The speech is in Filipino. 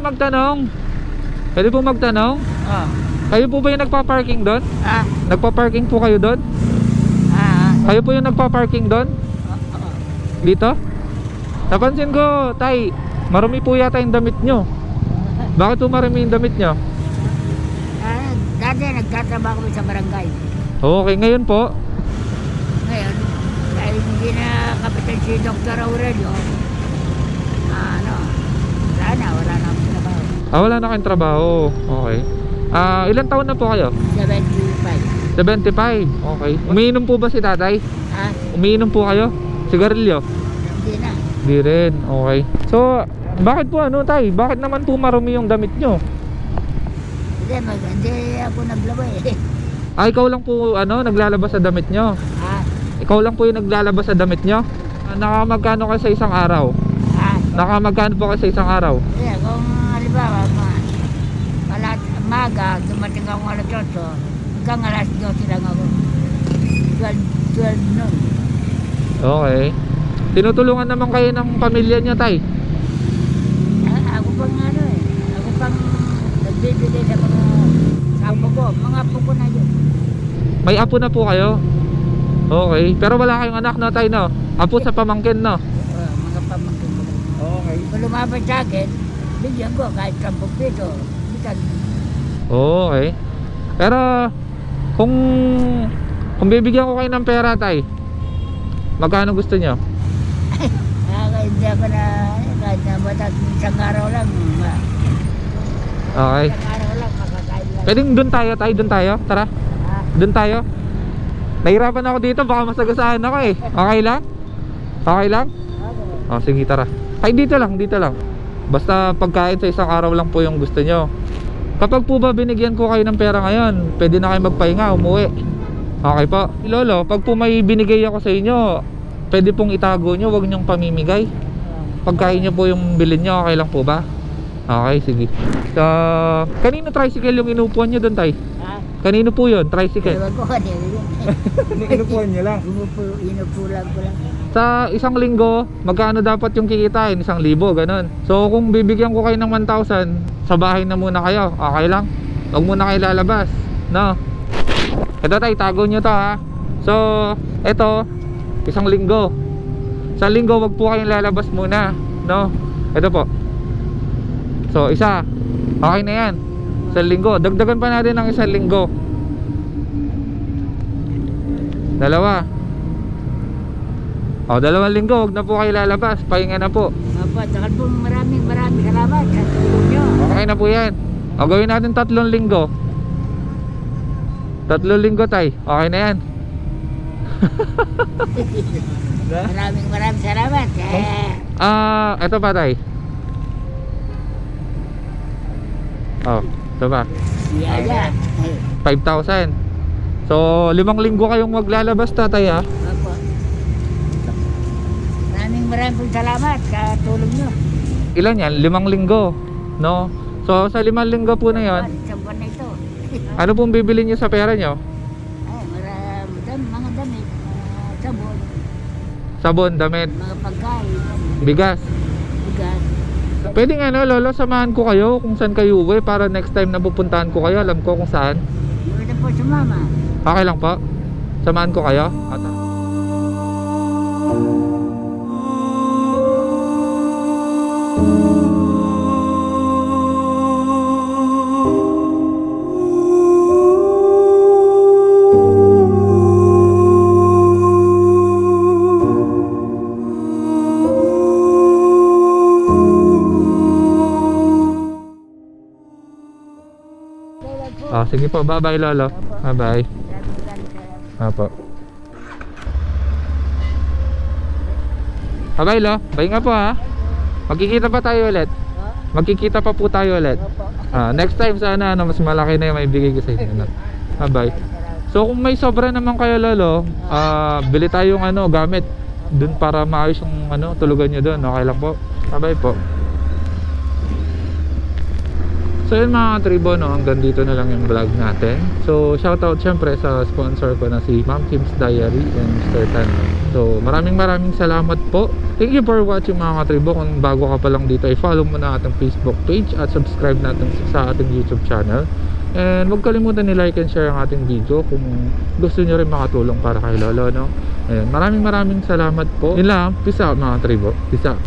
magtanong? Pwede po magtanong? Oh. Kayo po ba yung nagpa-parking doon? Ah. Nagpa-parking po kayo doon? Kayo po yung nagpa-parking doon? Dito? Napansin ko, tay, marumi po yata yung damit nyo. Bakit po marumi yung damit nyo? Dati nagtatrabaho kami sa barangay. Okay, ngayon po? Ngayon, dahil hindi na kapitan si Dr. Aurelio, wala na akong trabaho. Wala na kayong trabaho. Okay. Ilang taon na po kayo? 75. 75. Okay. Umiinom po ba si tatay? Umiinom po kayo? Sigarilyo? Hindi na. Hindi rin. Okay. So, bakit po tay? Bakit naman po marumi yung damit nyo? Hindi ako naglaba eh. Ikaw lang po naglalabas sa damit nyo? Ikaw lang po yung naglalabas sa damit nyo? Nakamagkano ka sa isang araw? Nakamagkano po ka sa isang araw? Kung halimbawa, maga, dumating ako alas 8, hanggang alas 12 lang ako. 12 noon. Okay. Tinutulungan naman kayo ng pamilya niya, tay? Ako pang ako pang nagbibigay sa mga apo ko, mga apo ko na yun. May apo na po kayo? Okay. Pero wala kayong anak na, tay, no? Apo sa pamangkin, no? Mga pamangkin ko. Okay. Kung lumabas sa akin, bigyan ko kahit 10 piso. Bitan. Okay. Pero kung bibigyan ko kayo ng pera, tay, magkano gusto nyo? Kahit hindi ako kahit na batas, isang araw lang. Okay. Isang araw lang, makakain lang. Pwedeng doon tayo, tay, doon tayo. Tara. Doon tayo. Nahirapan ako dito, baka masagasaan ako eh. Okay lang? Okay lang? Okay. Sige, tara. Ay, dito lang. Basta pagkain sa isang araw lang po yung gusto nyo. Kapag po ba binigyan ko kayo ng pera ngayon, pwede na kayo magpahinga, umuwi. Okay po. Lolo, pag po may binigay ako sa inyo, pwede pong itago nyo, huwag nyong pamimigay. Pagkain nyo po yung bilhin nyo, okay lang po ba? Okay, sige. So, kanino tricycle yung inupuan nyo doon, tay? Kanino po yun, tricycle? Ewan ko kanino yun. Inupuan nyo lang? Inupulan ko lang. Sa isang linggo, magkano dapat yung kikitain? 1,000, ganun. So kung bibigyan ko kayo ng 1,000, sa bahay na muna kayo, okay lang? Huwag muna kayo lalabas, no? Ito tay, tago nyo to ha. So, ito, 1 linggo. Sa linggo, wag po kayong lalabas muna, no? Ito po. So, isa. Okay na yan. 1 linggo. Dagdagan pa natin ng 1 linggo. 2. 2 linggo, wag na po kayo lalabas. Pahinga na po. Opo, tsaka po maraming salamat sa tulong nyo. Okay na po yan. Gawin natin 3 linggo. 3 linggo, tay. Okay na yan. Maraming salamat. Ito pa, tay. Ito pa. Yaya. 5,000. So 5 linggo kayong maglalabas, tatay, ha? Opo. Maraming salamat sa tulong nyo. Ilan yan? 5 linggo, no? So sa 5 linggo po na yan, Sa buwan na ito. ano pong bibili nyo sa pera nyo? Mga damit, sabon, Sabon, damit, mga pagkain, bigas. bigas. Pwede nga, lolo, samahan ko kayo kung saan kayo uwi para next time na pupuntahan ko kayo, alam ko kung saan. Pwede po sa mama. Okay lang po? Samahan ko kayo? Sige po, bye bye, lolo. Bye bye. Apo. Bye bye, lo. Bye nga po, ha. Magkikita pa tayo ulit. Magkikita pa po tayo ulit. Next time sana mas malaki na yung maibigay ko sa inyo. Bye bye. So kung may sobra naman kayo, lolo, bili tayong gamit dun para maayos yung tulugan nyo dun. Okay lang po. Bye bye po. So yun mga katribo, no, hanggang dito na lang yung vlog natin. So shoutout syempre sa sponsor ko na si Ma'am Kim's Diary and Mr. Tan. So maraming salamat po. Thank you for watching mga katribo. Kung bago ka pa lang dito, i-follow mo na ating Facebook page at subscribe natin sa ating YouTube channel. And huwag kalimutan ni-like and share ang ating video kung gusto nyo rin makatulong para kay Lolo, no? Ayan, maraming salamat po. Yun lang, peace out mga katribo. Peace out.